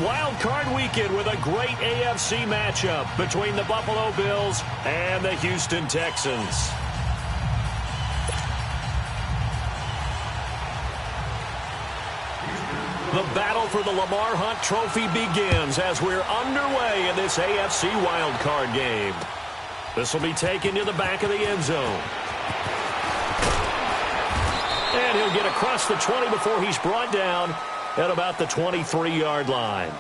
wild card weekend with a great AFC matchup between the Buffalo Bills and the Houston Texans. The battle for the Lamar Hunt Trophy begins as we're underway in this AFC wild card game. This will be taken to the back of the end zone. And he'll get across the 20 before he's brought down at about the 23-yard line.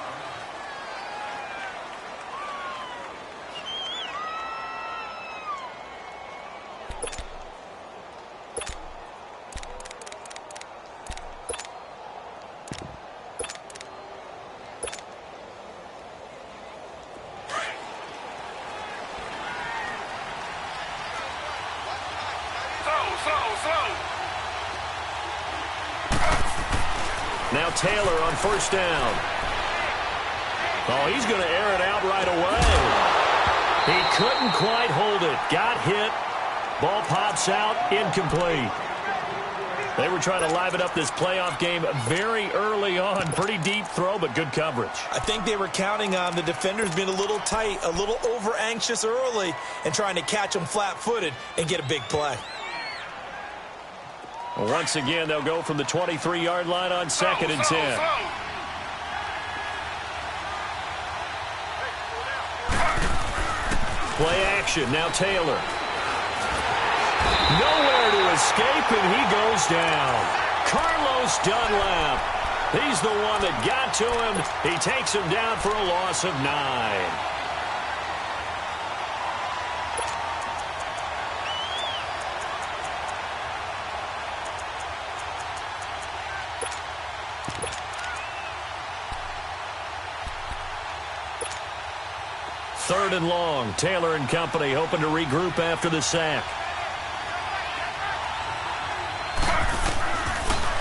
Now Taylor on first down. Oh, he's going to air it out right away. He couldn't quite hold it. Got hit. Ball pops out. Incomplete. They were trying to liven up this playoff game very early on. Pretty deep throw, but good coverage. I think they were counting on the defenders being a little tight, a little over-anxious early, and trying to catch them flat-footed and get a big play. Once again, they'll go from the 23-yard line on 2nd and 10. Play action. Now Taylor. Nowhere to escape, and he goes down. Carlos Dunlap. He's the one that got to him. He takes him down for a loss of 9. Third and long. Taylor and company hoping to regroup after the sack.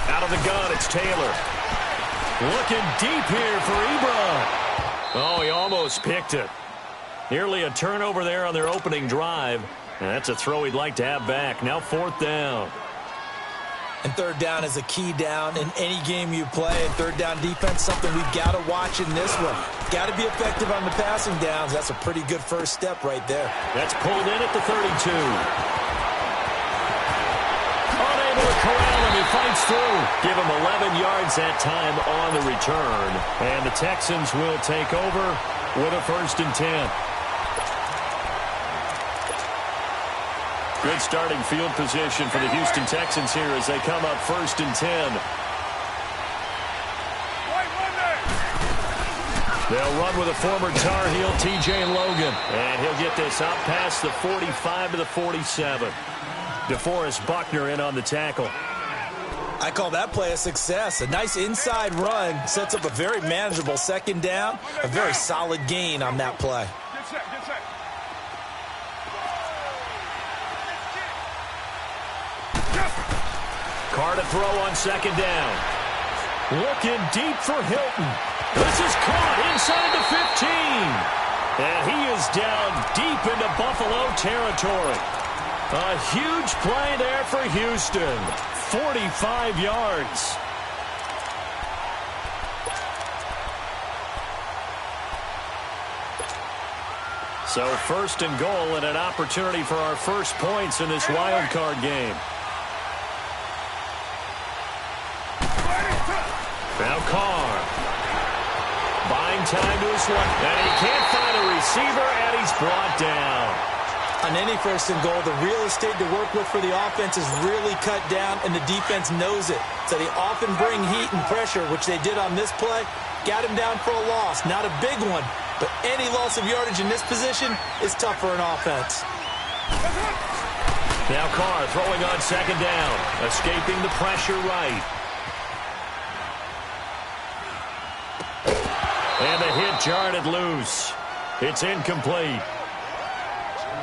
Out of the gun, it's Taylor. Looking deep here for Ebron. Oh, he almost picked it. Nearly a turnover there on their opening drive. And that's a throw he'd like to have back. Now 4th down. And 3rd down is a key down in any game you play. And 3rd down defense, something we've got to watch in this one. Got to be effective on the passing downs. That's a pretty good first step right there. That's pulled in at the 32. Unable to corral him. He fights through. Give him 11 yards that time on the return. And the Texans will take over with a 1st and 10. Good starting field position for the Houston Texans here as they come up 1st and 10. They'll run with a former Tar Heel, TJ Logan. And he'll get this up past the 45 to the 47. DeForest Buckner in on the tackle. I call that play a success. A nice inside run sets up a very manageable 2nd down. A very solid gain on that play. Carr to throw on 2nd down. Looking deep for Hilton. This is caught inside the 15. And he is down deep into Buffalo territory. A huge play there for Houston. 45 yards. So 1st and goal and an opportunity for our first points in this wild card game. Now Carr. Buying time to his left. And he can't find a receiver, and he's brought down. On any 1st and goal, the real estate to work with for the offense is really cut down, and the defense knows it. So they often bring heat and pressure, which they did on this play. Got him down for a loss. Not a big one, but any loss of yardage in this position is tough for an offense. Now Carr throwing on 2nd down. Escaping the pressure right. And the hit jarred it loose. It's incomplete.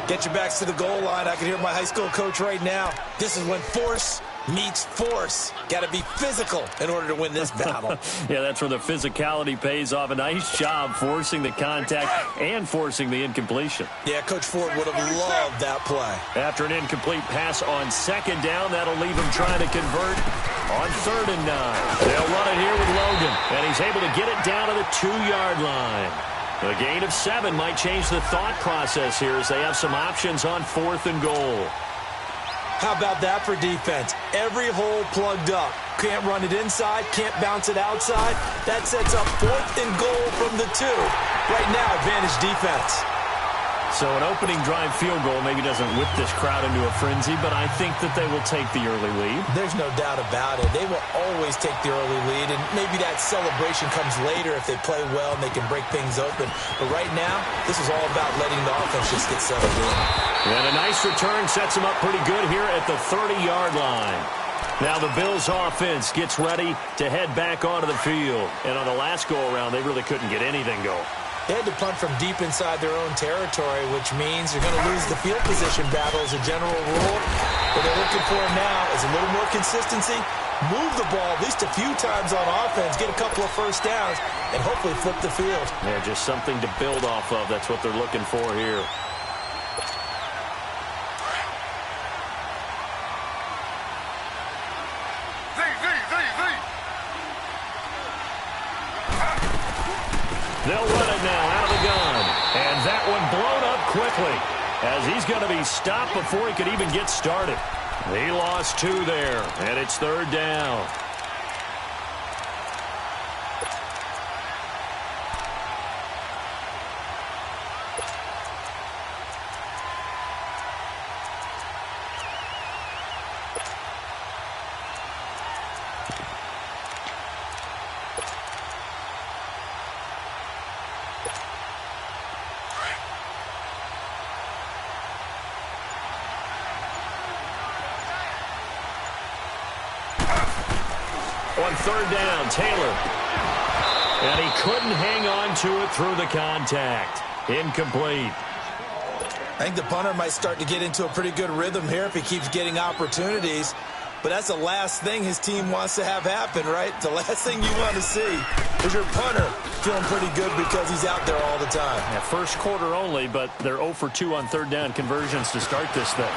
Get your backs to the goal line. I can hear my high school coach right now. This is when force meets force. Got to be physical in order to win this battle. Yeah, that's where the physicality pays off. A nice job forcing the contact and forcing the incompletion. Yeah, Coach Ford would have loved that play. After an incomplete pass on 2nd down, that'll leave him trying to convert On 3rd and 9. They'll run it here with Logan, and he's able to get it down to the 2-yard line. A gain of 7 might change the thought process here as they have some options on 4th and goal. How about that for defense? Every hole plugged up. Can't run it inside, can't bounce it outside. That sets up 4th and goal from the 2. Right now, advantage defense. So an opening drive field goal maybe doesn't whip this crowd into a frenzy, but I think that they will take the early lead. There's no doubt about it. They will always take the early lead, and maybe that celebration comes later if they play well and they can break things open. But right now, this is all about letting the offense just get settled in. And a nice return sets them up pretty good here at the 30-yard line. Now the Bills' offense gets ready to head back onto the field. And on the last go-around, they really couldn't get anything going. They had to punt from deep inside their own territory, which means you're going to lose the field position battle as a general rule. What they're looking for now is a little more consistency, move the ball at least a few times on offense, get a couple of first downs, and hopefully flip the field. Yeah, just something to build off of. That's what they're looking for here. They'll run it now out of the gun. And that one blown up quickly as he's going to be stopped before he could even get started. He lost 2 there, and it's 3rd down. On 3rd down, Taylor. And he couldn't hang on to it through the contact. Incomplete. I think the punter might start to get into a pretty good rhythm here if he keeps getting opportunities. But that's the last thing his team wants to have happen, right? The last thing you want to see is your punter feeling pretty good because he's out there all the time. Yeah, first quarter only, but they're 0 for 2 on 3rd down conversions to start this thing.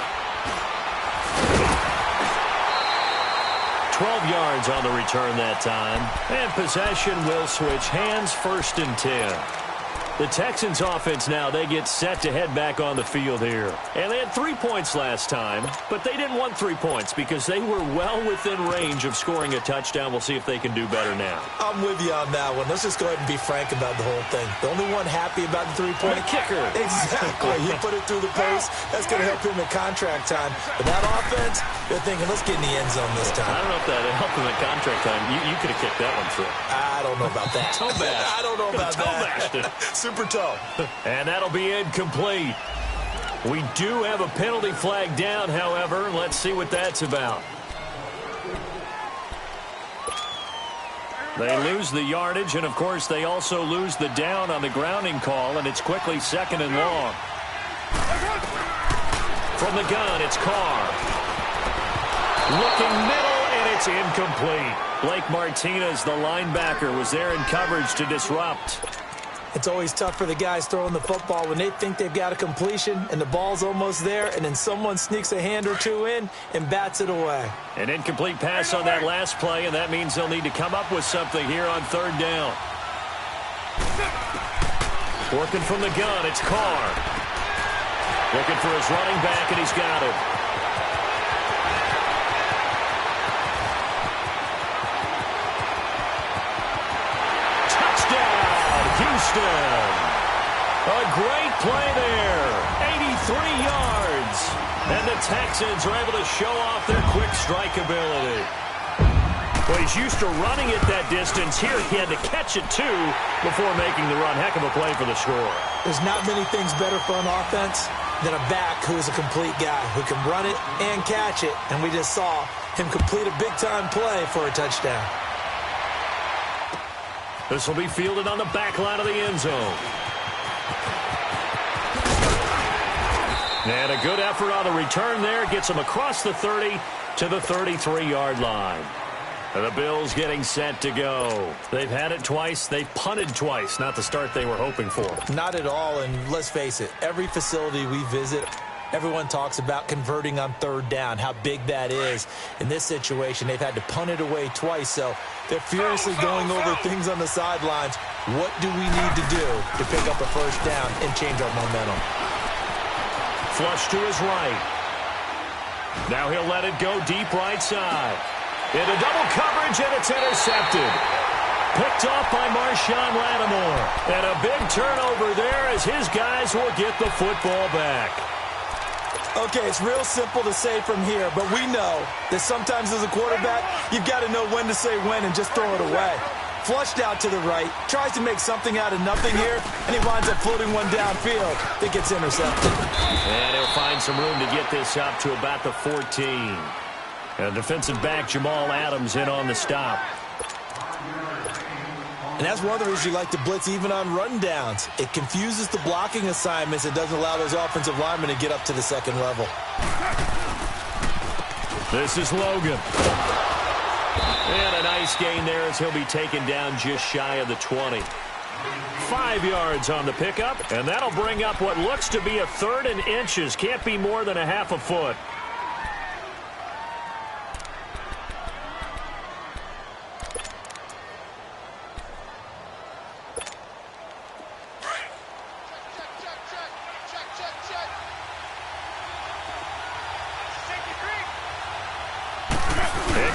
12 yards on the return that time. And possession will switch hands, 1st and 10. The Texans offense now, they get set to head back on the field here. And they had 3 points last time, but they didn't want 3 points because they were well within range of scoring a touchdown. We'll see if they can do better now. I'm with you on that one. Let's just go ahead and be frank about the whole thing. The only one happy about the 3-point kicker. Exactly. He put it through the post. That's going to help him in contract time. But that offense, they're thinking, let's get in the end zone this time. I don't know if that helped him in contract time. You could have kicked that one through. I don't know about that. Toe bash. I don't know about that. Super toe. And that'll be incomplete. We do have a penalty flag down, however. Let's see what that's about. They lose the yardage, and, of course, they also lose the down on the grounding call, and it's quickly 2nd and long. From the gun, it's Carr. Looking middle, and it's incomplete. Blake Martinez, the linebacker, was there in coverage to disrupt. It's always tough for the guys throwing the football when they think they've got a completion and the ball's almost there, and then someone sneaks a hand or two in and bats it away. An incomplete pass on that last play, and that means they'll need to come up with something here on 3rd down. Working from the gun, it's Carr. Looking for his running back, and he's got it. Houston. A great play there. 83 yards. And the Texans are able to show off their quick strike ability. Well, he's used to running it that distance. Here he had to catch it, too, before making the run. Heck of a play for the score. There's not many things better for an offense than a back who is a complete guy who can run it and catch it. And we just saw him complete a big-time play for a touchdown. This will be fielded on the back line of the end zone. And a good effort on the return there. Gets him across the 30 to the 33-yard line. And the Bills getting set to go. They've had it twice. They've punted twice. Not the start they were hoping for. Not at all, and let's face it, every facility we visit, Everyone talks about converting on third down, how big that is. In this situation, they've had to punt it away twice, so they're furiously going over things on the sidelines. What do we need to do to pick up a first down and change our momentum? Flush to his right. Now he'll let it go deep right side. Into double coverage, and it's intercepted. Picked off by Marshawn Lattimore. And a big turnover there as his guys will get the football back. Okay, it's real simple to say from here, but we know that sometimes as a quarterback, you've got to know when to say when and just throw it away. Flushed out to the right, tries to make something out of nothing here, and he winds up floating one downfield that gets intercepted. And he'll find some room to get this up to about the 14. And defensive back Jamal Adams in on the stop. And that's one of the reasons you like to blitz even on run downs. It confuses the blocking assignments. It doesn't allow those offensive linemen to get up to the second level. This is Logan. And a nice gain there as he'll be taken down just shy of the 20. 5 yards on the pickup, and that'll bring up what looks to be a 3rd and inches. Can't be more than a half a foot.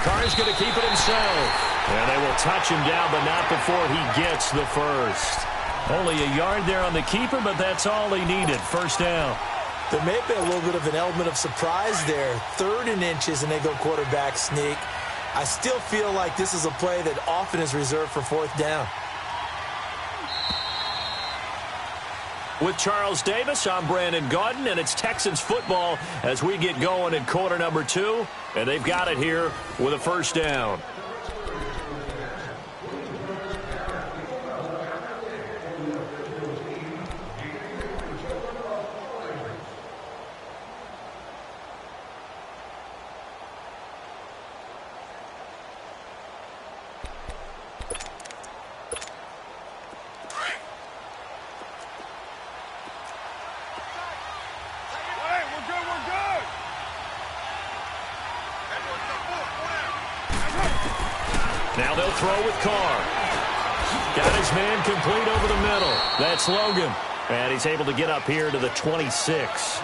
Carr's going to keep it himself. And they will touch him down, but not before he gets the first. Only a yard there on the keeper, but that's all he needed. First down. There may be a little bit of an element of surprise there. 3rd and inches, and they go quarterback sneak. I still feel like this is a play that often is reserved for 4th down. With Charles Davis, I'm Brandon Gaudin, and it's Texans football as we get going in quarter number 2. And they've got it here with a first down. Now they'll throw with Carr. Got his man complete over the middle. That's Logan. And he's able to get up here to the 26.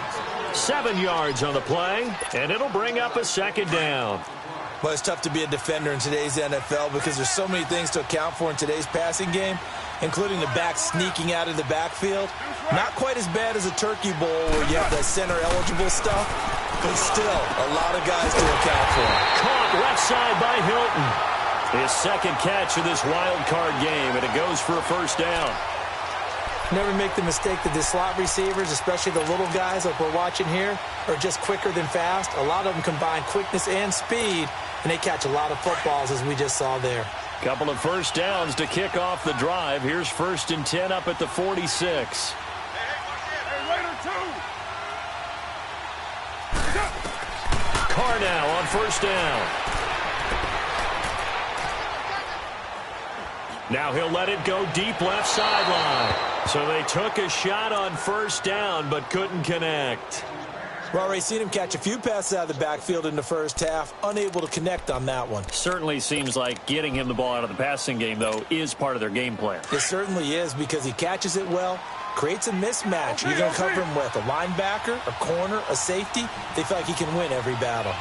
7 yards on the play, and it'll bring up a second down. Well, it's tough to be a defender in today's NFL because there's so many things to account for in today's passing game, including the back sneaking out of the backfield. Not quite as bad as a turkey bowl where you have that center-eligible stuff, but still a lot of guys to account for. Caught left side by Hilton. His second catch of this wild card game, and it goes for a first down. Never make the mistake that the slot receivers, especially the little guys like we're watching here, are just quicker than fast. A lot of them combine quickness and speed, and they catch a lot of footballs, as we just saw there. Couple of first downs to kick off the drive. Here's 1st and 10 up at the 46. Carr now on first down. Now he'll let it go deep left sideline. So they took a shot on first down but couldn't connect. Well, Ray, seen him catch a few passes out of the backfield in the first half, unable to connect on that one. Certainly seems like getting him the ball out of the passing game, though, is part of their game plan. It certainly is because he catches it well, creates a mismatch. You're going to cover him with a linebacker, a corner, a safety. They feel like he can win every battle.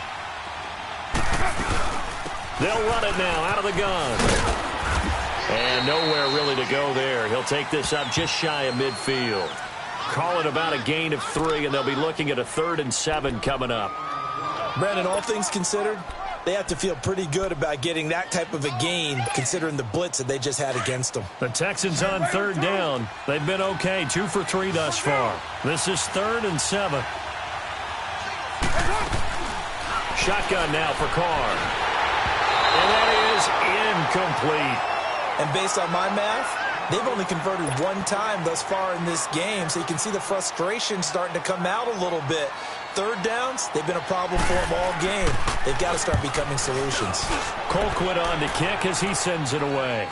They'll run it now out of the gun. And nowhere really to go there. He'll take this up just shy of midfield. Call it about a gain of 3, and they'll be looking at a 3rd and 7 coming up. Brandon, all things considered, they have to feel pretty good about getting that type of a gain, considering the blitz that they just had against them. The Texans on 3rd down. They've been okay, 2 for 3 thus far. This is 3rd and 7. Shotgun now for Carr. And that is incomplete. And based on my math, they've only converted one time thus far in this game, so you can see the frustration starting to come out a little bit. 3rd downs, they've been a problem for them all game. They've got to start becoming solutions. Colquitt on to kick as he sends it away.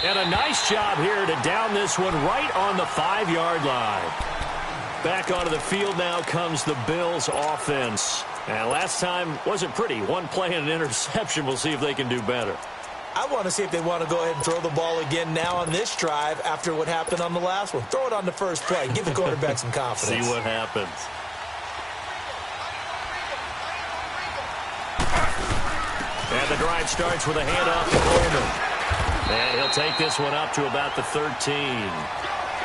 And a nice job here to down this one right on the 5-yard line. back onto the field now comes the Bills offense. And last time wasn't pretty. One play and an interception. We'll see if they can do better. I want to see if they want to go ahead and throw the ball again now on this drive after what happened on the last one. Throw it on the first play. Give the quarterback some confidence. See what happens. And the drive starts with a handoff to Coleman. And he'll take this one up to about the 13.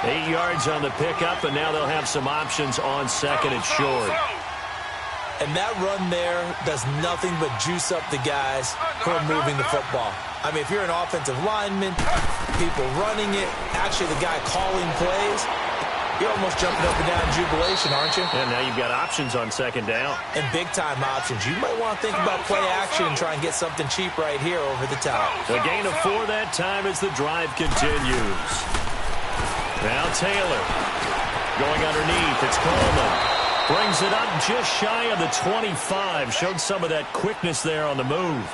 8 yards on the pickup, and now they'll have some options on second and short. And that run there does nothing but juice up the guys who are moving the football. I mean, if you're an offensive lineman, people running it, actually the guy calling plays, you're almost jumping up and down in jubilation, aren't you? And now you've got options on second down. And big-time options. You might want to think about play action and try and get something cheap right here over the top. A gain of 4 that time as the drive continues. Now Taylor going underneath. It's Coleman. Brings it up just shy of the 25. Showed some of that quickness there on the move.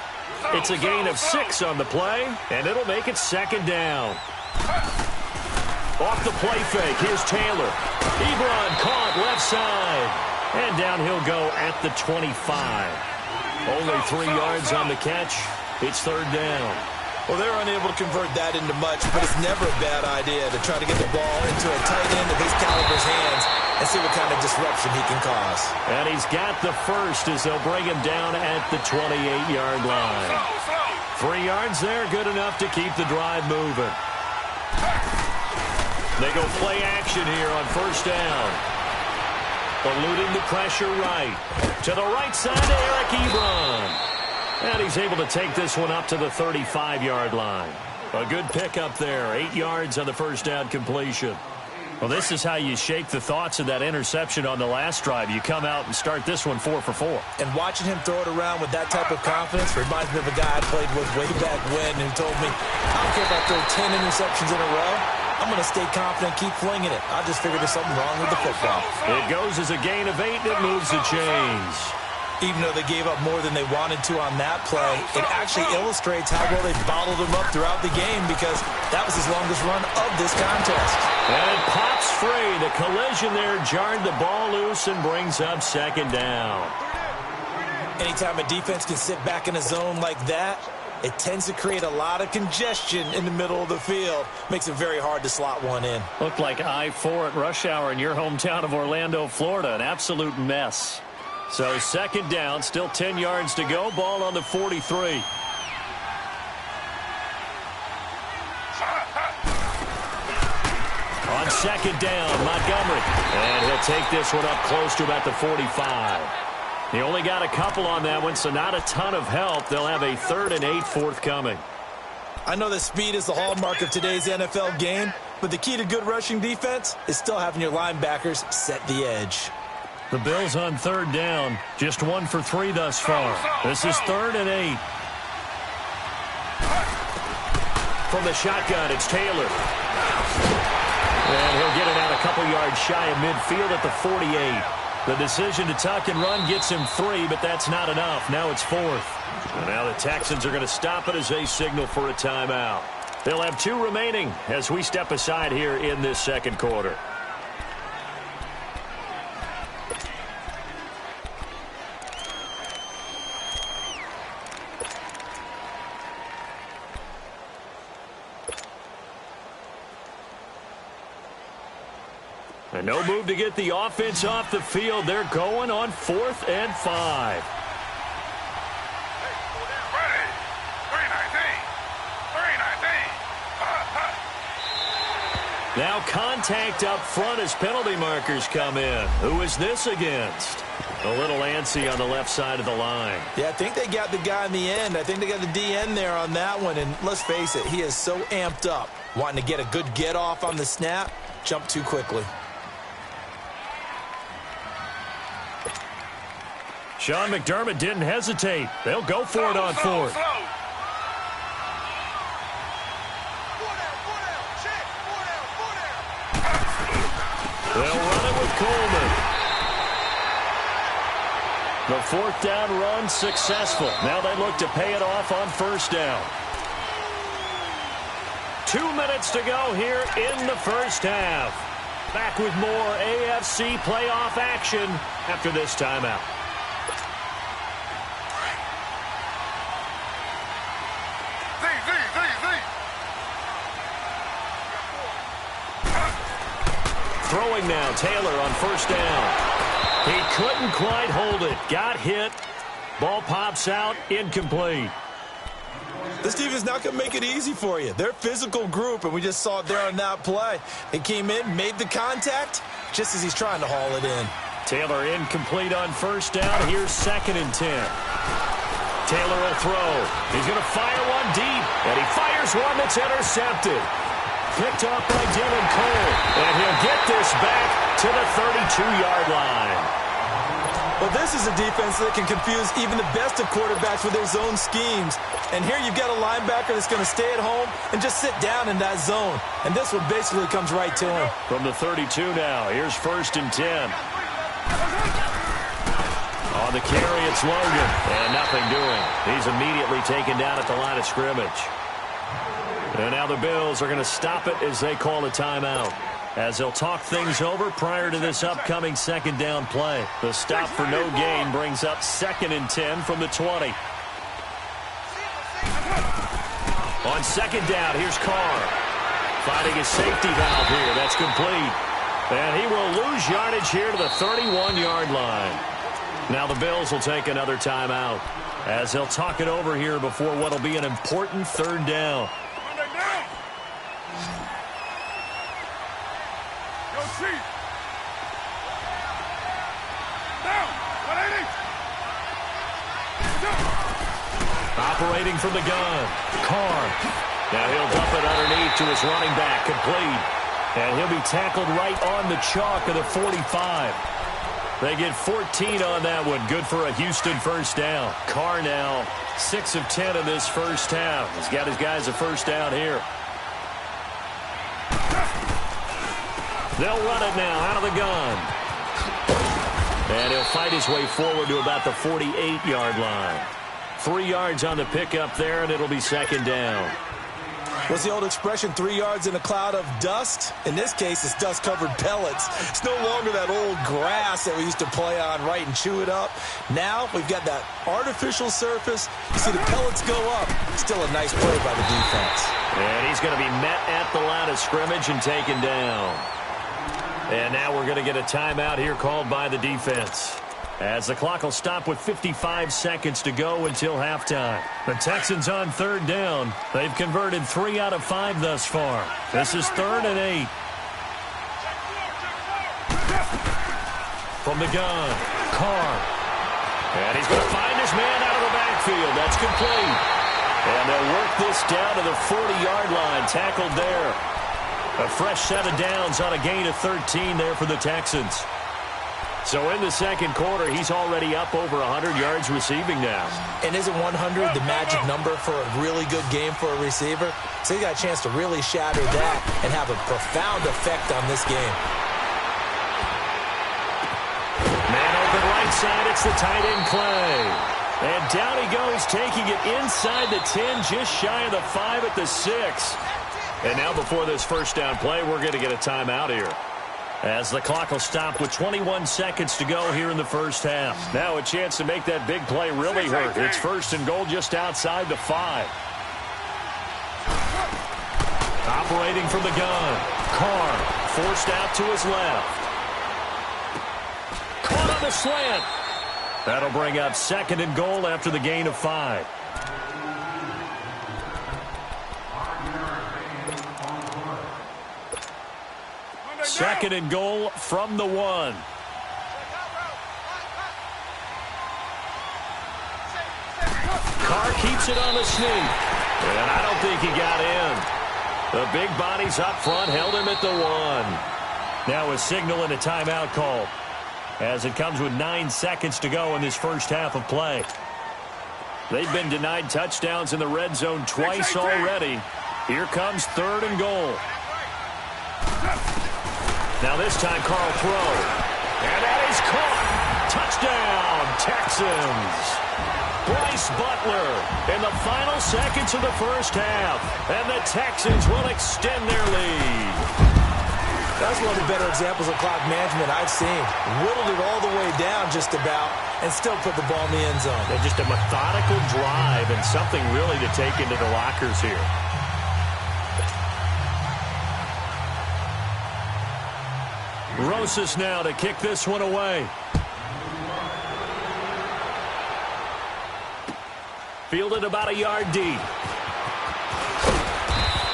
It's a gain of 6 on the play, and it'll make it second down. Off the play fake, here's Taylor. Ebron caught left side. And down he'll go at the 25. Only 3 yards on the catch. It's third down. Well, they're unable to convert that into much, but it's never a bad idea to try to get the ball into a tight end of his caliber's hands and see what kind of disruption he can cause. And he's got the first as they'll bring him down at the 28-yard line. 3 yards there, good enough to keep the drive moving. They go play action here on first down. Eluding the pressure right. To the right side to Eric Ebron. And he's able to take this one up to the 35-yard line. A good pickup there. 8 yards on the first down completion. Well, this is how you shake the thoughts of that interception on the last drive. You come out and start this one 4 for 4. And watching him throw it around with that type of confidence reminds me of a guy I played with way back when who told me, I don't care if I throw 10 interceptions in a row. I'm going to stay confident, keep flinging it. I just figured there's something wrong with the football. It goes as a gain of 8, and it moves the chains. Even though they gave up more than they wanted to on that play, it actually illustrates how well they bottled him up throughout the game because that was his longest run of this contest. And it pops free. The collision there jarred the ball loose and brings up second down. Anytime a defense can sit back in a zone like that, it tends to create a lot of congestion in the middle of the field. Makes it very hard to slot one in. Looked like I-4 at rush hour in your hometown of Orlando, Florida. An absolute mess. So second down, still 10 yards to go. Ball on the 43. On second down, Montgomery. And he'll take this one up close to about the 45. He only got a couple on that one, so not a ton of help. They'll have a 3rd and 8 forthcoming. I know that speed is the hallmark of today's NFL game, but the key to good rushing defense is still having your linebackers set the edge. The Bills on third down, just 1 for 3 thus far. This is 3rd and 8. From the shotgun, it's Taylor. And he'll get it out a couple yards shy of midfield at the 48. The decision to tuck and run gets him 3, but that's not enough. Now it's 4th. And now the Texans are going to stop it as they signal for a timeout. They'll have 2 remaining as we step aside here in this second quarter. And no move to get the offense off the field. They're going on 4th and 5. Now contact up front as penalty markers come in. Who is this against? A little antsy on the left side of the line. Yeah, I think they got the guy in the end. I think they got the DN there on that one. And let's face it, he is so amped up, wanting to get a good get off on the snap, jump too quickly. Sean McDermott didn't hesitate. They'll go for it on 4th. They'll run it with Coleman. The 4th down run successful. Now they look to pay it off on first down. 2 minutes to go here in the first half. Back with more AFC playoff action after this timeout. Throwing now, Taylor on first down. He couldn't quite hold it. Got hit. Ball pops out, incomplete. This team is not going to make it easy for you. They're a physical group, and we just saw it there on that play. He came in, made the contact, just as he's trying to haul it in. Taylor incomplete on first down. Here's 2nd and 10. Taylor will throw. He's going to fire one deep, and he fires one that's intercepted. Picked up by Dylan Cole, and he'll get this back to the 32-yard line. Well, this is a defense that can confuse even the best of quarterbacks with their zone schemes. And here you've got a linebacker that's going to stay at home and just sit down in that zone. And this one basically comes right to him. From the 32 now, here's 1st and 10. On the carry, it's Logan. And nothing doing. He's immediately taken down at the line of scrimmage. And now the Bills are going to stop it as they call a timeout, as they'll talk things over prior to this upcoming 2nd down play. The stop for no gain brings up 2nd and 10 from the 20. On 2nd down, here's Carr. Finding his safety valve here. That's complete. And he will lose yardage here to the 31-yard line. Now the Bills will take another timeout, as they'll talk it over here before what will be an important 3rd down. Operating from the gun, Carr. Now he'll dump it underneath to his running back, complete. And he'll be tackled right on the chalk of the 45. They get 14 on that one. Good for a Houston 1st down. Carr now 6 of 10 in this 1st half. He's got his guys a 1st down here. They'll run it now out of the gun. And he'll fight his way forward to about the 48-yard line. 3 yards on the pickup there, and it'll be 2nd down. What's the old expression, 3 yards in a cloud of dust? In this case, it's dust-covered pellets. It's no longer that old grass that we used to play on, right, and chew it up. Now we've got that artificial surface. You see the pellets go up. Still a nice play by the defense. And he's going to be met at the line of scrimmage and taken down. And now we're going to get a timeout here called by the defense, as the clock will stop with 55 seconds to go until halftime. The Texans on 3rd down. They've converted 3 out of 5 thus far. This is 3rd and 8. From the gun, Carr. And he's going to find his man out of the backfield. That's complete. And they'll work this down to the 40-yard line. Tackled there. A fresh set of downs on a gain of 13 there for the Texans. So in the 2nd quarter, he's already up over 100 yards receiving now. And isn't 100 the magic number for a really good game for a receiver? So he got a chance to really shatter that and have a profound effect on this game. Man open right side, it's the tight end Clay. And down he goes, taking it inside the 10, just shy of the 5 at the 6. And now before this 1st down play, we're going to get a timeout here, as the clock will stop with 21 seconds to go here in the 1st half. Now a chance to make that big play really hurt. It's 1st and goal just outside the 5. Operating from the gun, Carr forced out to his left. Caught on the slant. That'll bring up 2nd and goal after the gain of 5. Second and goal from the 1. Carr keeps it on the sneak. And I don't think he got in. The big bodies up front held him at the 1. Now a signal and a timeout call, as it comes with 9 seconds to go in this 1st half of play. They've been denied touchdowns in the red zone twice already. Here comes 3rd and goal. Now this time Carl throw. And that is caught. Touchdown, Texans. Bryce Butler in the final seconds of the 1st half. And the Texans will extend their lead. That's one of the better examples of clock management I've seen. Whittled it all the way down just about and still put the ball in the end zone. And just a methodical drive and something really to take into the lockers here. Rosas now to kick this one away. Fielded about a yard deep.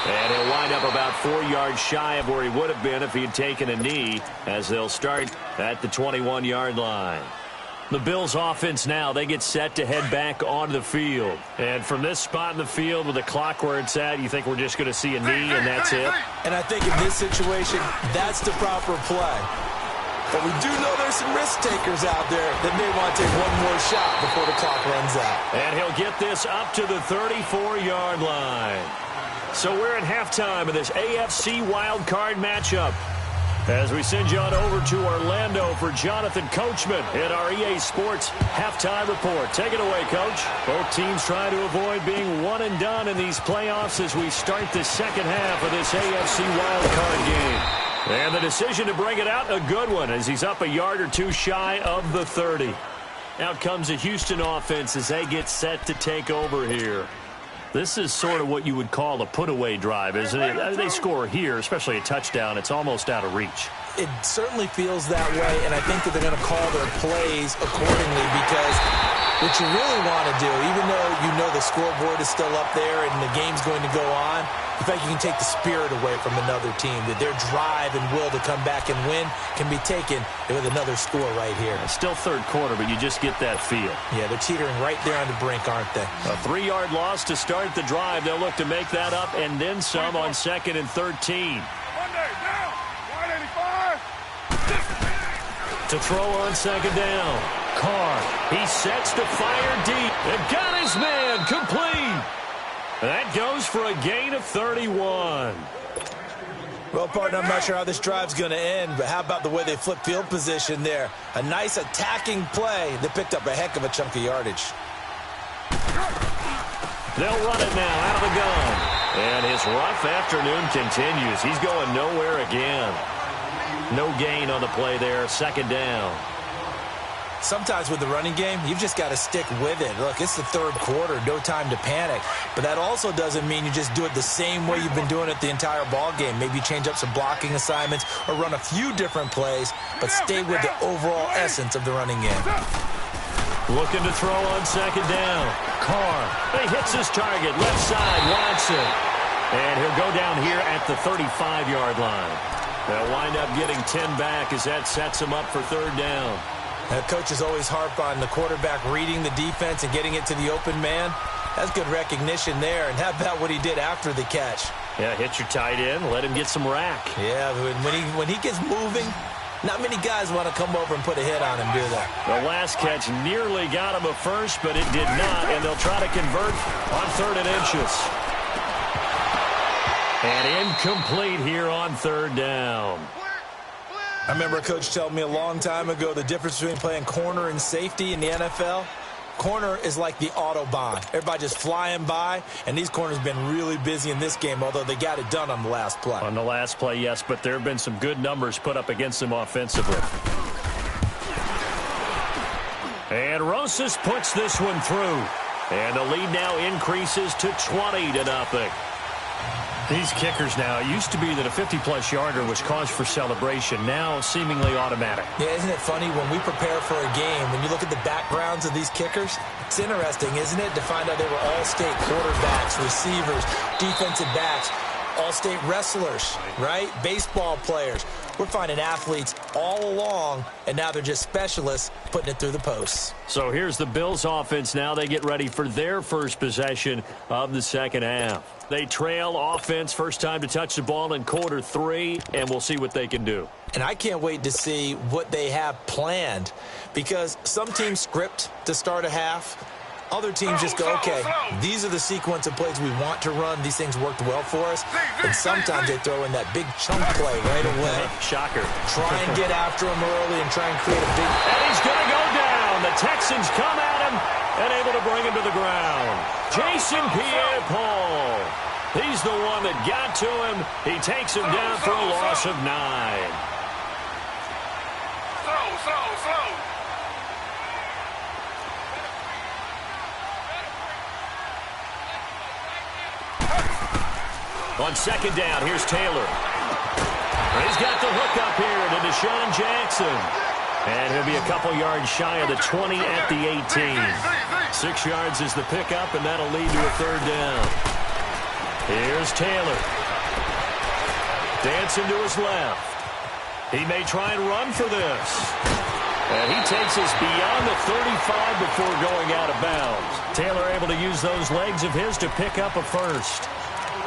And he'll wind up about 4 yards shy of where he would have been if he had taken a knee, as they'll start at the 21-yard line. The Bills offense now, they get set to head back onto the field. And from this spot in the field with the clock where it's at, you think we're just going to see a knee and that's it? And I think in this situation, that's the proper play. But we do know there's some risk takers out there that may want to take one more shot before the clock runs out. And he'll get this up to the 34-yard line. So we're at halftime of this AFC wildcard matchup. As we send you on over to Orlando for Jonathan Coachman in our EA Sports Halftime Report. Take it away, Coach. Both teams try to avoid being one and done in these playoffs as we start the second half of this AFC wildcard game. And the decision to bring it out, a good one, as he's up a yard or two shy of the 30. Out comes the Houston offense as they get set to take over here. This is sort of what you would call a put-away drive, isn't it? They score here, especially a touchdown. It's almost out of reach. It certainly feels that way, and I think that they're going to call their plays accordingly because what you really want to do, even though you know the scoreboard is still up there and the game's going to go on, in fact, you can take the spirit away from another team, that their drive and will to come back and win can be taken with another score right here. It's still third quarter, but you just get that feel. Yeah, they're teetering right there on the brink, aren't they? A 3-yard loss to start the drive. They'll look to make that up and then some on 2nd and 13. To throw on 2nd down. Carr, he sets to fire deep and got his man complete. That goes for a gain of 31. Well, partner, I'm not sure how this drive's going to end, but how about the way they flip field position there? A nice attacking play that picked up a heck of a chunk of yardage. They'll run it now out of the gun. And his rough afternoon continues. He's going nowhere again. No gain on the play there, 2nd down. Sometimes with the running game, you've just got to stick with it. Look, it's the third quarter, no time to panic. But that also doesn't mean you just do it the same way you've been doing it the entire ball game. Maybe change up some blocking assignments or run a few different plays, but stay with the overall essence of the running game. Looking to throw on 2nd down. Carr, he hits his target, left side, Watson. And he'll go down here at the 35-yard line. They'll wind up getting 10 back as that sets him up for 3rd down. Coaches always harp on the quarterback reading the defense and getting it to the open man. That's good recognition there. And how about what he did after the catch? Yeah, hit your tight end, let him get some rack. Yeah, when he gets moving, not many guys want to come over and put a hit on him, do they? The last catch nearly got him a first, but it did not, and they'll try to convert on 3rd and inches. And incomplete here on 3rd down. I remember a coach telling me a long time ago the difference between playing corner and safety in the NFL. Corner is like the Autobahn. Everybody just flying by, and these corners have been really busy in this game, although they got it done on the last play. On the last play, yes, but there have been some good numbers put up against them offensively. And Rosas puts this one through. And the lead now increases to 20-0. These kickers now, it used to be that a 50-plus yarder was cause for celebration, now seemingly automatic. Yeah, isn't it funny when we prepare for a game, when you look at the backgrounds of these kickers, it's interesting, isn't it, to find out they were all-state quarterbacks, receivers, defensive backs, all-state wrestlers, right? Baseball players. We're finding athletes all along, and now they're just specialists putting it through the posts. So here's the Bills offense now. They get ready for their first possession of the second half. They trail offense first time to touch the ball in quarter 3, and we'll see what they can do. And I can't wait to see what they have planned, because some teams script to start a half. Other teams just go, okay, these are the sequence of plays we want to run. These things worked well for us. And sometimes they throw in that big chunk play right away. Shocker. Try and get after him early and try and create a big... And he's going to go down. The Texans come at him and able to bring him to the ground. Jason Pierre-Paul. He's the one that got to him. He takes him down for a loss of 9. Slow. On second down, here's Taylor. He's got the hook up here to Deshaun Jackson. And he'll be a couple yards shy of the 20 at the 18. 6 yards is the pickup, and that'll lead to a third down. Here's Taylor. Dancing to his left. He may try and run for this. And he takes us beyond the 35 before going out of bounds. Taylor able to use those legs of his to pick up a first.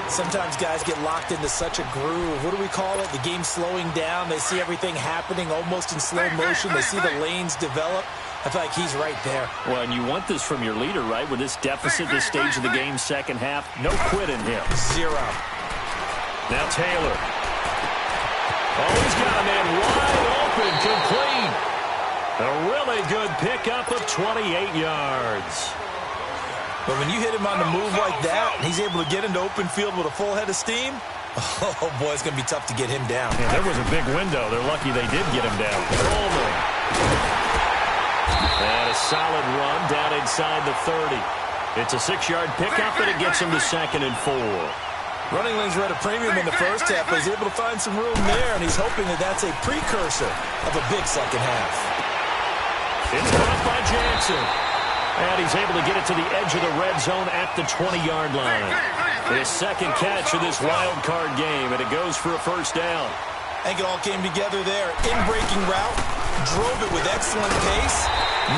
Sometimes guys get locked into such a groove. What do we call it? The game slowing down. They see everything happening almost in slow motion. They see the lanes develop. I feel like he's right there. Well, and you want this from your leader, right? With this deficit, this stage of the game, second half, no quit in him. 0. Now Taylor. Oh, he's got a man wide open, complete. A really good pickup of 28 yards. But when you hit him on the move like that, and he's able to get into open field with a full head of steam, oh, boy, it's going to be tough to get him down. Yeah, there was a big window. They're lucky they did get him down. Coleman. And a solid run down inside the 30. It's a 6-yard pickup, and it gets him to 2nd and 4. Running lanes were at a premium in the first half, but he's able to find some room there, and he's hoping that that's a precursor of a big second half. It's caught by Jackson. And he's able to get it to the edge of the red zone at the 20-yard line. His second catch of this wild card game, and it goes for a first down. I think it all came together there. In-breaking route, drove it with excellent pace.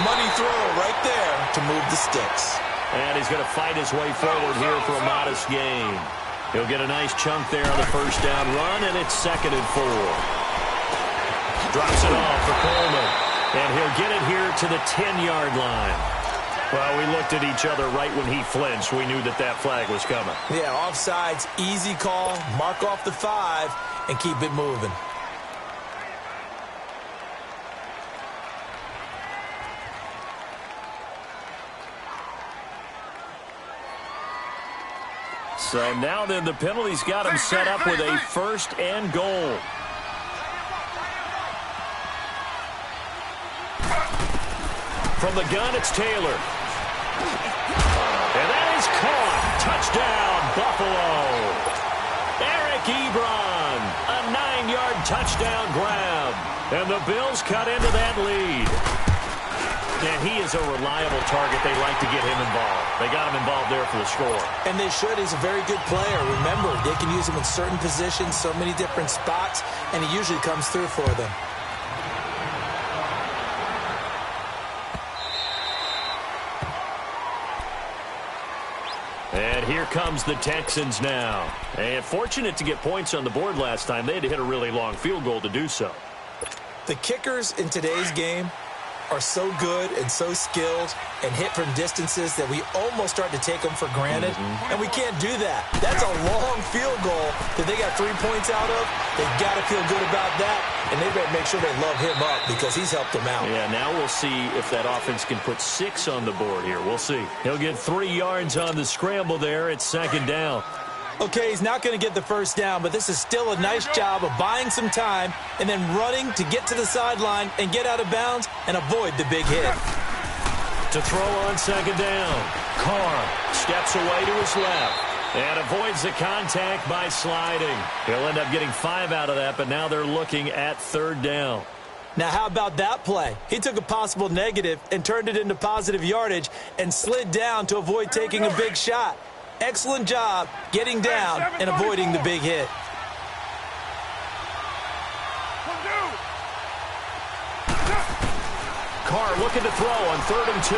Money throw right there to move the sticks. And he's going to fight his way forward here for a modest gain. He'll get a nice chunk there on the first down run, and it's 2nd and 4. Drops it off for Coleman. And he'll get it here to the 10-yard line. Well, we looked at each other right when he flinched. We knew that that flag was coming. Yeah, offsides, easy call, mark off the 5, and keep it moving. So now then the penalty's got him set up with a 1st and goal. From the gun, it's Taylor. And that is caught. Touchdown, Buffalo. Eric Ebron, a 9-yard touchdown grab. And the Bills cut into that lead. And he is a reliable target. They like to get him involved. They got him involved there for the score. And they should. He's a very good player. Remember, they can use him in certain positions, so many different spots, and he usually comes through for them. And here comes the Texans now. And fortunate to get points on the board last time. They had to hit a really long field goal to do so. The kickers in today's game are so good and so skilled and hit from distances that we almost start to take them for granted. And we can't do that. That's a long field goal that they got 3 points out of. They got to feel good about that, and they better make sure they love him up because he's helped them out. Yeah, now we'll see if that offense can put 6 on the board here. We'll see. He'll get 3 yards on the scramble there at 2nd down. Okay, he's not going to get the first down, but this is still a nice job of buying some time and then running to get to the sideline and get out of bounds and avoid the big hit. To throw on 2nd down, Carr steps away to his left and avoids the contact by sliding. He'll end up getting 5 out of that, but now they're looking at 3rd down. Now, how about that play? He took a possible negative and turned it into positive yardage and slid down to avoid taking a big shot. Excellent job getting down and avoiding the big hit. Carr looking to throw on 3rd and 2.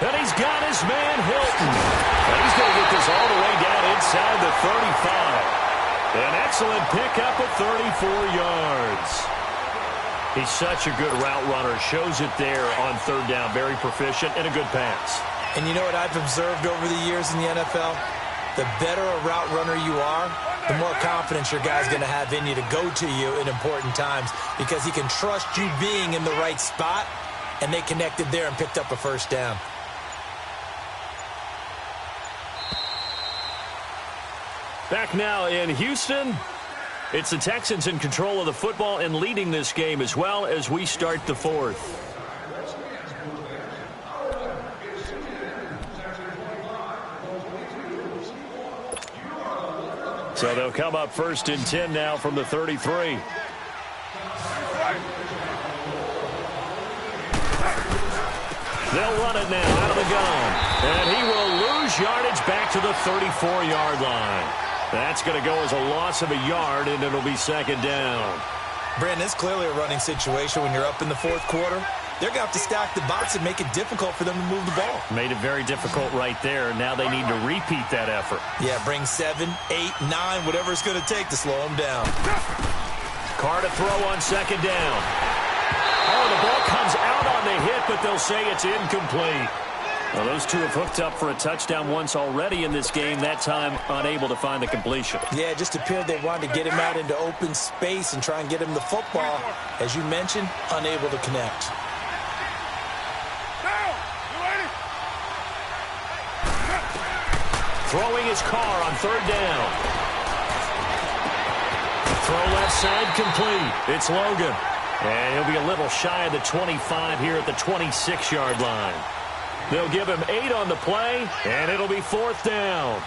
And he's got his man Hilton. And he's going to get this all the way down inside the 35. An excellent pickup of 34 yards. He's such a good route runner. Shows it there on 3rd down. Very proficient and a good pass. And you know what I've observed over the years in the NFL? The better a route runner you are, the more confidence your guy's going to have in you to go to you in important times because he can trust you being in the right spot, and they connected there and picked up a first down. Back now in Houston, it's the Texans in control of the football and leading this game as well as we start the fourth. So they'll come up 1st and 10 now from the 33. They'll run it now out of the gun. And he will lose yardage back to the 34-yard line. That's going to go as a loss of a yard, and it'll be 2nd down. Brandon, it's clearly a running situation when you're up in the 4th quarter. They're going to have to stack the box and make it difficult for them to move the ball. Made it very difficult right there. Now they need to repeat that effort. Yeah, bring 7, 8, 9, whatever it's going to take to slow them down. Carr to throw on 2nd down. Oh, the ball comes out on the hit, but they'll say it's incomplete. Well, those two have hooked up for a touchdown once already in this game, that time unable to find the completion. Yeah, it just appeared they wanted to get him out into open space and try and get him the football. As you mentioned, unable to connect. Throwing his Carr on 3rd down. Throw left side complete. It's Logan. And he'll be a little shy of the 25 here at the 26-yard line. They'll give him 8 on the play, and it'll be 4th down.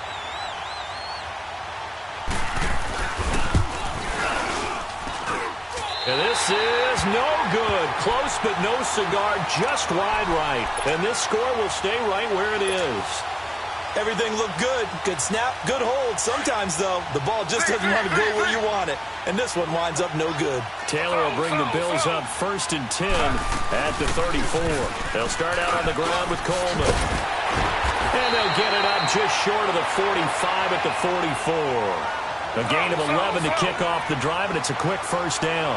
And this is no good. Close but no cigar, just wide right. And this score will stay right where it is. Everything looked good. Good snap, good hold. Sometimes, though, the ball just doesn't want to go where you want it. And this one winds up no good. Taylor will bring the Bills up 1st and 10 at the 34. They'll start out on the ground with Coleman. And they'll get it up just short of the 45 at the 44. A gain of 11 to kick off the drive, and it's a quick 1st down.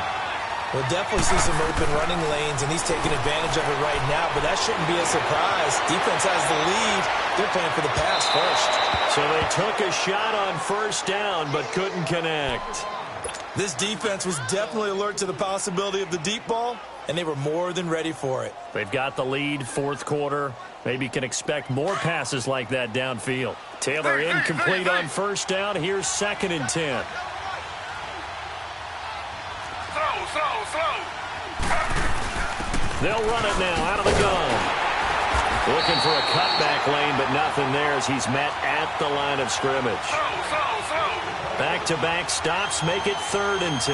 We'll definitely see some open running lanes, and he's taking advantage of it right now, but that shouldn't be a surprise. Defense has the lead. They're playing for the pass first. So they took a shot on 1st down, but couldn't connect. This defense was definitely alert to the possibility of the deep ball, and they were more than ready for it. They've got the lead, 4th quarter. Maybe can expect more passes like that downfield. Taylor incomplete on 1st down. Here's 2nd and 10. Slow. They'll run it now out of the gun. Looking for a cutback lane, but nothing there as he's met at the line of scrimmage. Slow. Back-to-back stops make it 3rd and 10.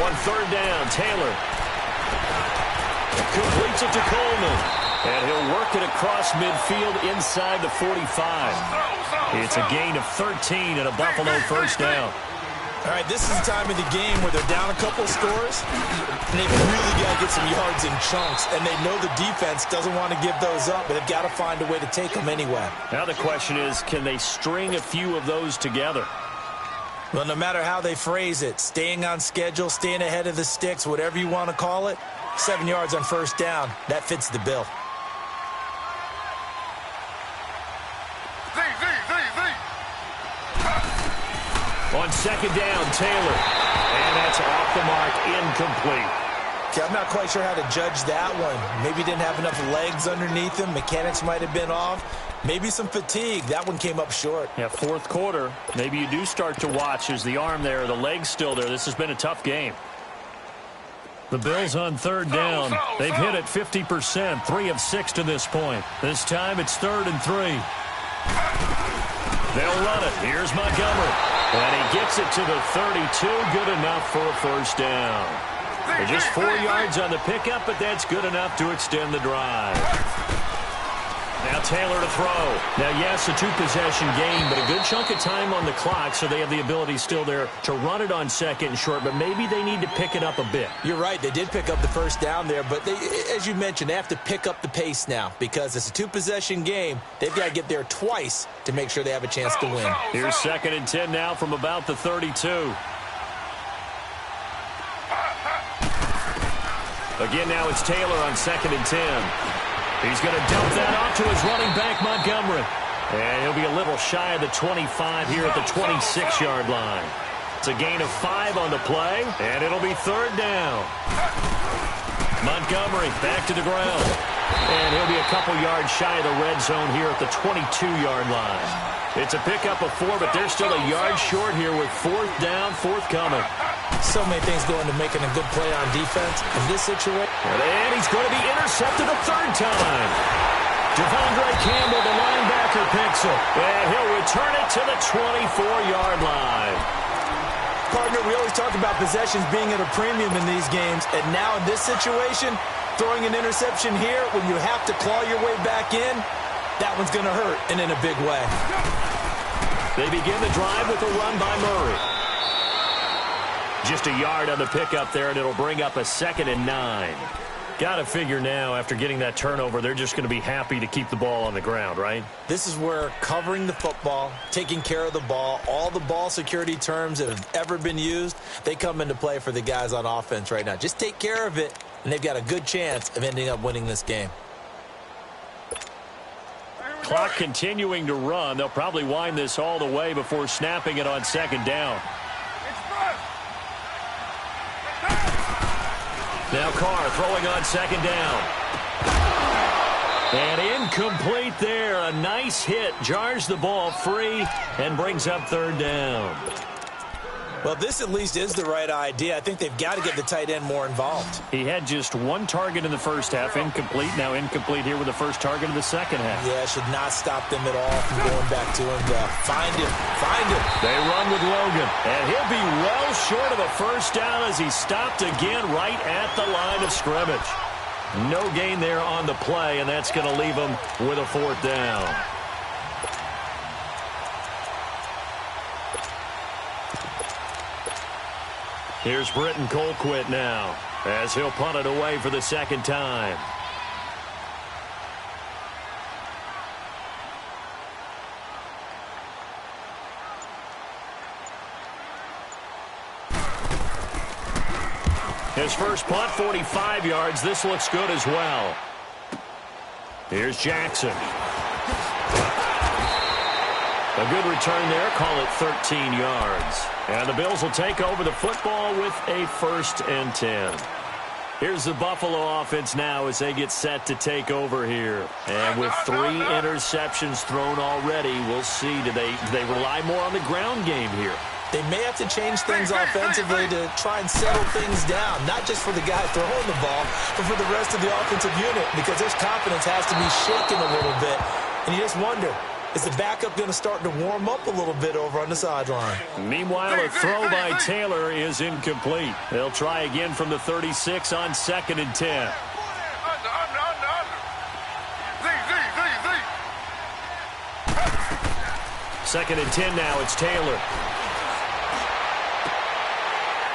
On 3rd down, Taylor completes it to Coleman. And he'll work it across midfield inside the 45. It's a gain of 13 and a Buffalo 1st down. All right, this is the time of the game where they're down a couple of scores, and they've really got to get some yards in chunks, and they know the defense doesn't want to give those up, but they've got to find a way to take them anyway. Now the question is, can they string a few of those together? Well, no matter how they phrase it, staying on schedule, staying ahead of the sticks, whatever you want to call it, 7 yards on 1st down, that fits the bill. On 2nd down, Taylor. And that's off the mark, incomplete. Okay, I'm not quite sure how to judge that one. Maybe he didn't have enough legs underneath him. Mechanics might have been off. Maybe some fatigue. That one came up short. Yeah, 4th quarter. Maybe you do start to watch. There's the arm there, the leg's still there. This has been a tough game. The Bills on 3rd down. They've hit it 50%, 3 of 6 to this point. This time it's 3rd and 3. They'll run it. Here's Montgomery. And he gets it to the 32. Good enough for a 1st down. They're just 4 yards on the pickup, but that's good enough to extend the drive. Now Taylor to throw. Now, yes, a 2-possession game, but a good chunk of time on the clock, so they have the ability still there to run it on 2nd and short, but maybe they need to pick it up a bit. You're right. They did pick up the 1st down there, but they, as you mentioned, they have to pick up the pace now because it's a 2-possession game. They've got to get there twice to make sure they have a chance to win. Here's 2nd and 10 now from about the 32. Again, now it's Taylor on 2nd and 10. He's going to dump that off to his running back, Montgomery. And he'll be a little shy of the 25 here at the 26-yard line. It's a gain of 5 on the play, and it'll be 3rd down. Montgomery back to the ground. And he'll be a couple yards shy of the red zone here at the 22-yard line. It's a pickup of 4, but they're still a yard short here with 4th down, 4th coming. So many things go into making a good play on defense. In this situation, and he's going to be intercepted a 3rd time. Devondre Campbell, the linebacker, picks it. And he'll return it to the 24-yard line. Partner, we always talk about possessions being at a premium in these games. And now in this situation, throwing an interception here when you have to claw your way back in, that one's going to hurt, and in a big way. They begin the drive with a run by Murray. Just a yard on the pickup there, and it'll bring up a 2nd and 9. Got to figure now, after getting that turnover, they're just going to be happy to keep the ball on the ground, right? This is where covering the football, taking care of the ball, all the ball security terms that have ever been used, they come into play for the guys on offense right now. Just take care of it, and they've got a good chance of ending up winning this game. Clock continuing to run. They'll probably wind this all the way before snapping it on 2nd down. Now Carr throwing on 2nd down. And incomplete there. A nice hit. Jars the ball free and brings up 3rd down. Well, this at least is the right idea. I think they've got to get the tight end more involved. He had just 1 target in the first half, incomplete. Now incomplete here with the first target of the second half. Yeah, should not stop them at all from going back to him. Find him. They run with Logan, and he'll be well short of a first down as he stopped again right at the line of scrimmage. No gain there on the play, and that's going to leave him with a 4th down. Here's Britton Colquitt now as he'll punt it away for the 2nd time. His first punt, 45 yards. This looks good as well. Here's Jackson. A good return there. Call it 13 yards. And the Bills will take over the football with a 1st and 10. Here's the Buffalo offense now as they get set to take over here. And with 3 interceptions thrown already, we'll see. Do they rely more on the ground game here? They may have to change things offensively to try and settle things down, not just for the guy throwing the ball, but for the rest of the offensive unit, because his confidence has to be shaken a little bit. And you just wonder, is the backup going to start to warm up a little bit over on the sideline? Meanwhile, a throw by Taylor is incomplete. They'll try again from the 36 on 2nd and 10. Second and 10 now. It's Taylor.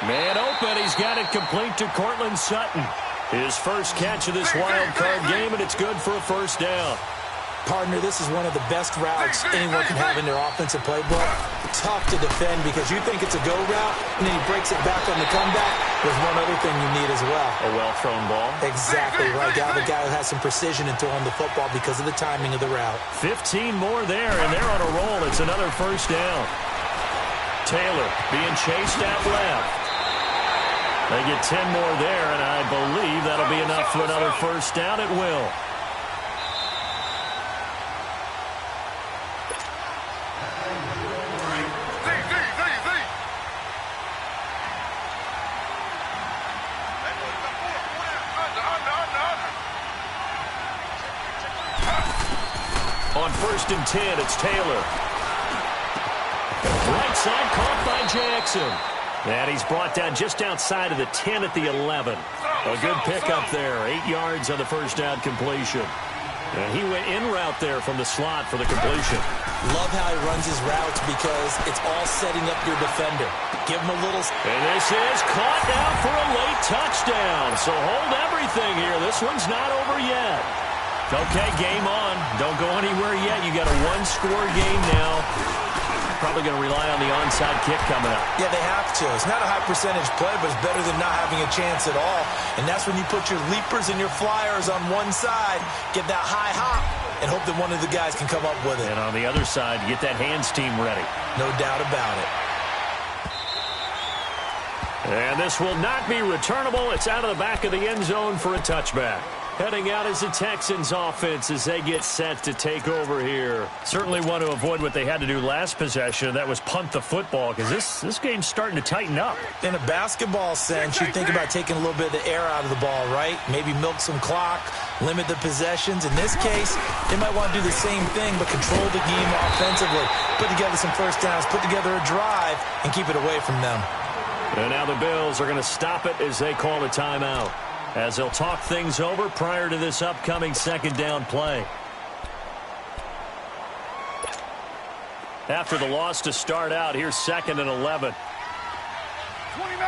Man open. He's got it complete to Cortland Sutton. His first catch of this wild card game, and it's good for a 1st down. Partner, this is one of the best routes anyone can have in their offensive playbook. Tough to defend because you think it's a go route, and then he breaks it back on the comeback. There's one other thing you need as well. A well-thrown ball. Exactly right. You have a guy who has some precision in throwing the football because of the timing of the route. 15 more there, and they're on a roll. It's another 1st down. Taylor being chased out left. They get 10 more there, and I believe that'll be enough for another 1st down. It will. On 1st and 10, it's Taylor. Right side caught by Jackson. And he's brought down just outside of the 10 at the 11. A good pickup there. 8 yards on the 1st down completion. And he went in route there from the slot for the completion. Love how he runs his routes because it's all setting up your defender. Give him a little... And this is caught now for a late touchdown. So hold everything here. This one's not over yet. Okay, game on. Don't go anywhere yet. You got a 1-score game now. Probably going to rely on the onside kick coming up. Yeah, they have to. It's not a high percentage play, but it's better than not having a chance at all. And that's when you put your leapers and your flyers on one side, get that high hop, and hope that one of the guys can come up with it. And on the other side, get that hands team ready. No doubt about it. And this will not be returnable. It's out of the back of the end zone for a touchback. Heading out as the Texans offense as they get set to take over here. Certainly want to avoid what they had to do last possession, and that was punt the football, because this game's starting to tighten up. In a basketball sense, you think about taking a little bit of the air out of the ball, right? Maybe milk some clock, limit the possessions. In this case, they might want to do the same thing, but control the game offensively. Put together some first downs, put together a drive, and keep it away from them. And now the Bills are going to stop it as they call a timeout, as they'll talk things over prior to this upcoming second down play. After the loss to start out, here's 2nd and 11. 29.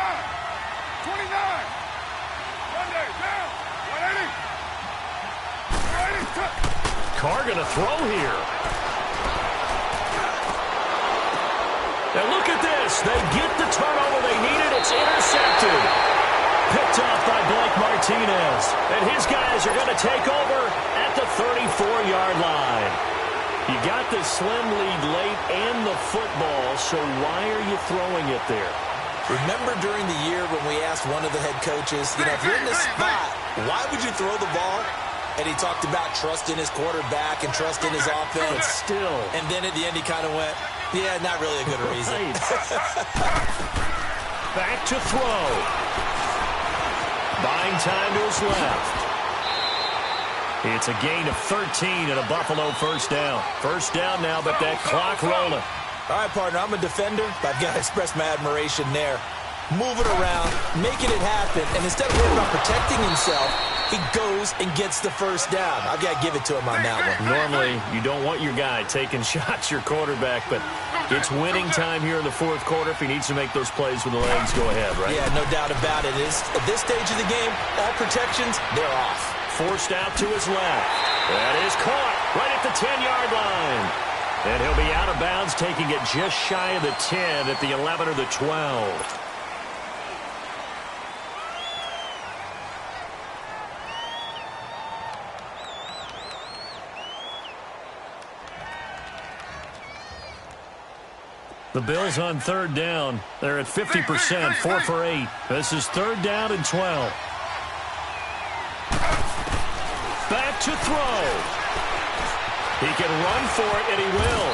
29. Monday, down. 180. 180. Carr going to throw here. And look at this. They get the turnover they needed. It's intercepted. Picked off by Blake Martinez. And his guys are going to take over at the 34-yard line. You got the slim lead late and the football, so why are you throwing it there? Remember during the year when we asked one of the head coaches, if you're in this spot, why would you throw the ball? And he talked about trust in his quarterback and trust in his offense. But still. And then at the end he kind of went, yeah, not really a good reason. Back to throw. Buying time to his left. It's a gain of 13 and a Buffalo first down. First down now, but that clock rolling. All right, partner, I'm a defender, but I've got to express my admiration there. Moving around, making it happen, and instead of worrying about protecting himself, he goes and gets the first down. I've got to give it to him on that one. Normally, you don't want your guy taking shots, your quarterback, but it's winning time here in the fourth quarter. If he needs to make those plays with the legs, go ahead, right? Yeah, no doubt about it. At this stage of the game, all protections, they're off. Forced out to his left. That is caught right at the 10-yard line. And he'll be out of bounds, taking it just shy of the 10 at the 11 or the 12. The Bills on third down. They're at 50%, 4 for 8. This is third down and 12. Back to throw. He can run for it, and he will.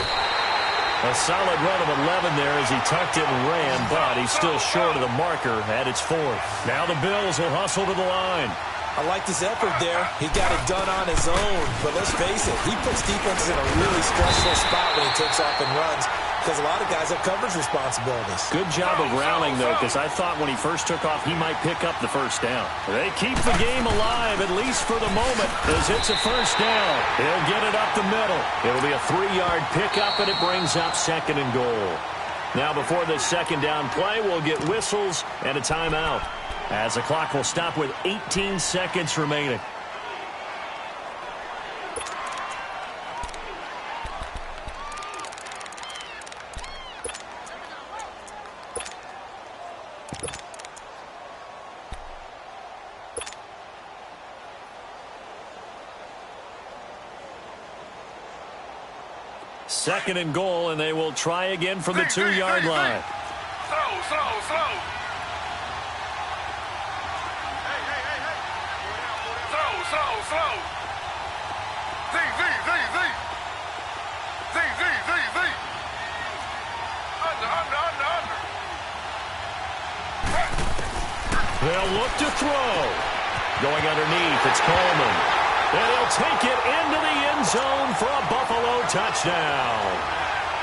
A solid run of 11 there as he tucked it and ran, but he's still short of the marker at its 4th. Now the Bills will hustle to the line. I like his effort there. He got it done on his own. But let's face it, he puts defenses in a really stressful spot when he takes off and runs, because a lot of guys have coverage responsibilities. Good job of rallying, though, because I thought when he first took off, he might pick up the first down. They keep the game alive, at least for the moment, as it's a first down. He'll get it up the middle. It'll be a 3-yard pickup, and it brings up 2nd and goal. Now, before this second down play, we'll get whistles and a timeout, as the clock will stop with 18 seconds remaining. Second and goal, and they will try again from the 2-yard line. Slow. Slow. Z. Under. They'll look to throw. Going underneath, it's Coleman. And he'll take it into the end zone for a Buffalo touchdown.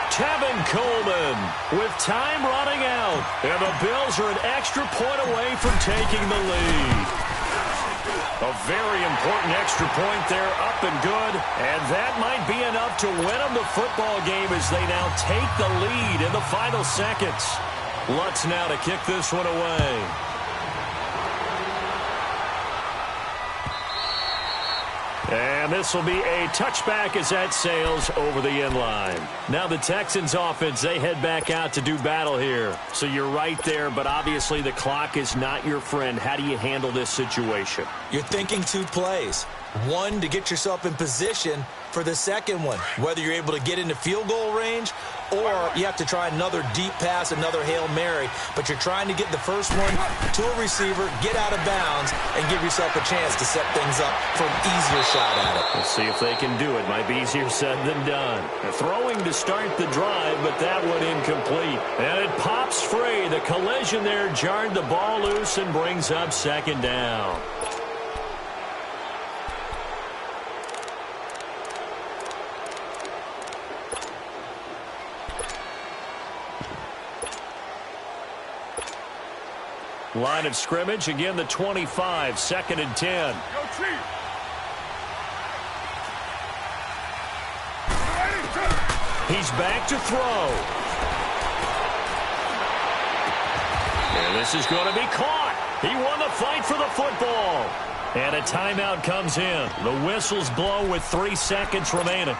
Tevin Coleman with time running out. And the Bills are an extra point away from taking the lead. A very important extra point there, up and good. And that might be enough to win them the football game as they now take the lead in the final seconds. Lutz now to kick this one away. And this will be a touchback as that sails over the end line. Now the Texans offense, they head back out to do battle here. So you're right there, but obviously the clock is not your friend. How do you handle this situation? You're thinking 2 plays. One, to get yourself in position for the second one, whether you're able to get into field goal range or you have to try another deep pass, another Hail Mary, but you're trying to get the first one to a receiver, get out of bounds, and give yourself a chance to set things up for an easier shot at it. We'll see if they can do it. Might be easier said than done. They're throwing to start the drive, but that one incomplete. And it pops free. The collision there jarred the ball loose and brings up second down. Line of scrimmage, again the 25, 2nd and 10. Yo, Chief. He's back to throw. And this is going to be caught. He won the fight for the football. And a timeout comes in. The whistles blow with 3 seconds remaining.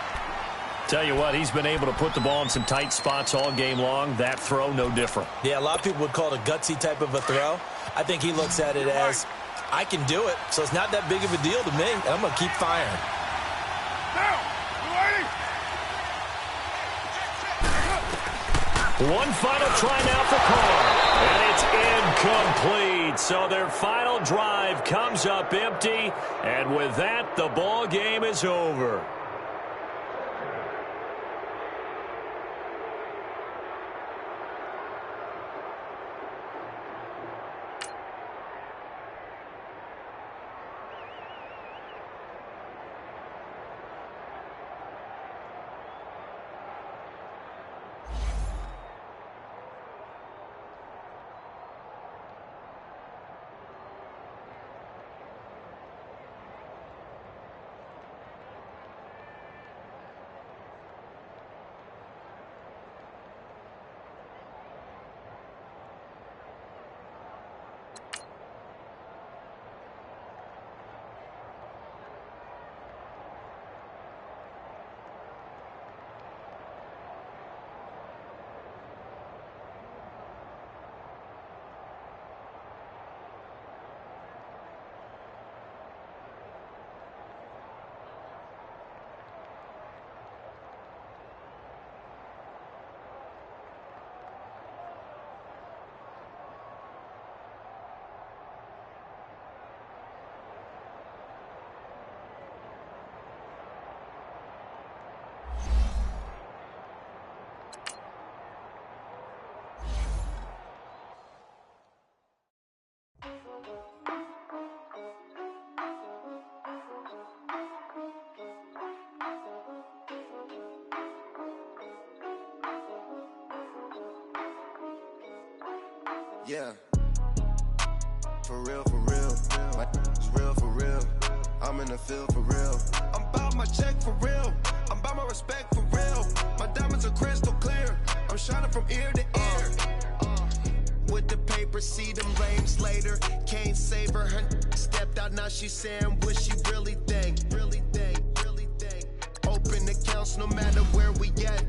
Tell you what, he's been able to put the ball in some tight spots all game long. That throw, no different. Yeah, a lot of people would call it a gutsy type of a throw. I think he looks at it as, I can do it, so it's not that big of a deal to me, and I'm going to keep firing. One final try now for Carr. And it's incomplete. So their final drive comes up empty. And with that, the ball game is over. Yeah, for real, it's real for real. I'm in the field for real. I'm about my check for real. I'm about my respect for real. My diamonds are crystal clear. I'm shining from ear to ear. With the paper, see them lames later. Can't save her. Her stepped out, now she's saying what she really think. Open accounts no matter where we at.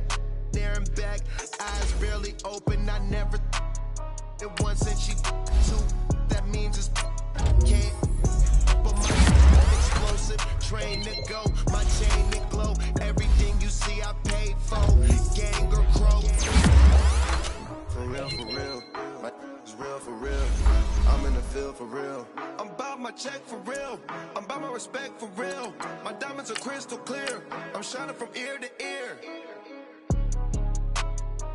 There and back, eyes barely open. I never it once and she two. That means it's can't. But my explosive, train to go. My chain to glow. Everything you see I paid for. Gang or crow. For real, it's real for real. I'm in the field for real. I'm about my check for real. I'm about my respect for real. My diamonds are crystal clear. I'm shining from ear to ear.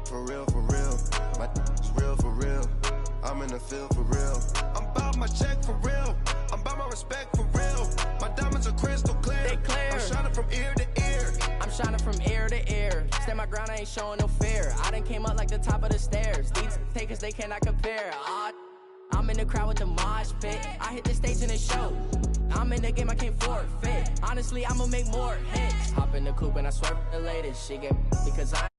For real, it's real for real. I'm in the field for real. I'm about my check for real. I'm about my respect for real. My diamonds are crystal clear. They clear. I'm shining from ear to ear. I'm shining from ear to ear. Stand my ground, I ain't showing no fear. I done came up like the top of the stairs. These takers, they cannot compare. I'm in the crowd with the mosh pit. I hit the stage in the show. I'm in the game, I can't forfeit. Honestly, I'ma make more hits. Hop in the coupe and I swerve the latest. She get because I